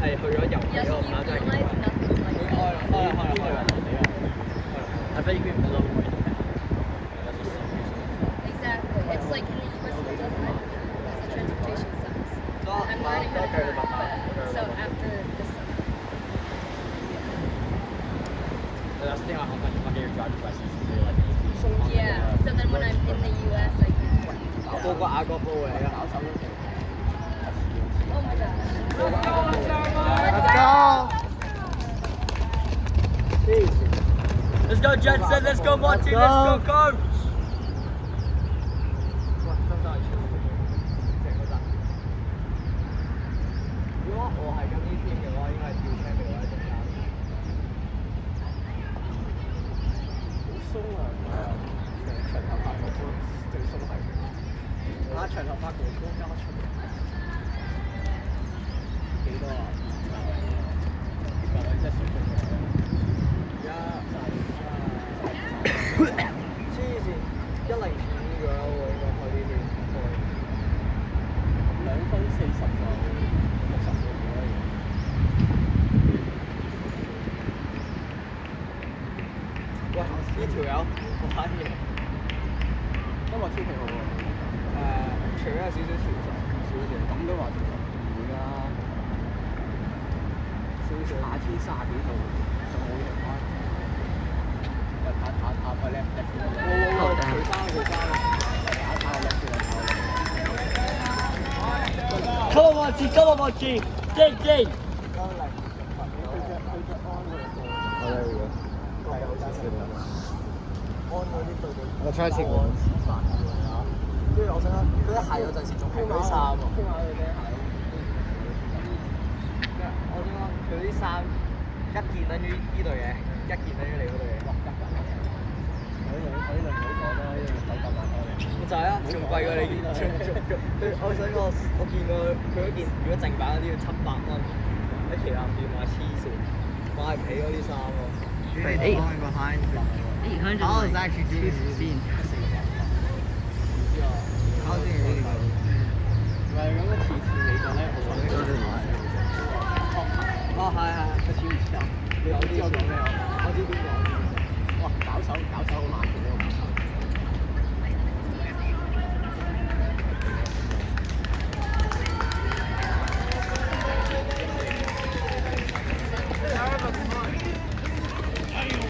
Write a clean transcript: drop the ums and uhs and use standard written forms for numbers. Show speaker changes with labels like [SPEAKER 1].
[SPEAKER 1] 係去咗遊戲嗰個跑真係幾開啦。I bet you can build up more independent.
[SPEAKER 2] Exactly. It's like in the US it doesn't matter because the transportation sucks. I'm learning how to drive, but so after this summer.
[SPEAKER 1] That's the thing about how much you want to get your driver's license to like
[SPEAKER 2] Yeah. So then when I'm in the US I can.
[SPEAKER 1] 個個亞國鋪嚟㗎。
[SPEAKER 2] Oh my gosh.
[SPEAKER 1] Let's go! Let's go, Jensen! Let's go, Monty! Let's go, Coach! 如果我係咁呢邊嘅話，應該係跳車嘅話，仲有。好鬆啊！長頭髮個波最鬆係佢。啊，長頭髮個波加長。幾多啊？即係水平嘅。而家黐線，105左右喎，應該開呢邊開。2分40就60秒可以。喂，呢條友好玩嘢。今日天氣好喎。除咗有少少潮濕，咁都話潮濕唔會㗎。夏天30幾度，仲好熱開。跑個叻啲。除衫。Come on, Monty! Come on, Monty! Dig!我 try 先喎。跟住我想講，佢一鞋有陣時仲係嗰啲衫喎。我想講佢啲衫一件等於呢對嘢，一件等於你嗰對嘢。我呢度唔好講啦，呢度手感難開。就係啊，仲貴過你件。我想講，我見過佢嗰件，如果正版嗰啲要700蚊，喺旗艦店買黐線，買皮嗰啲衫喎。800 behind. 800. Oh, it's actually 215.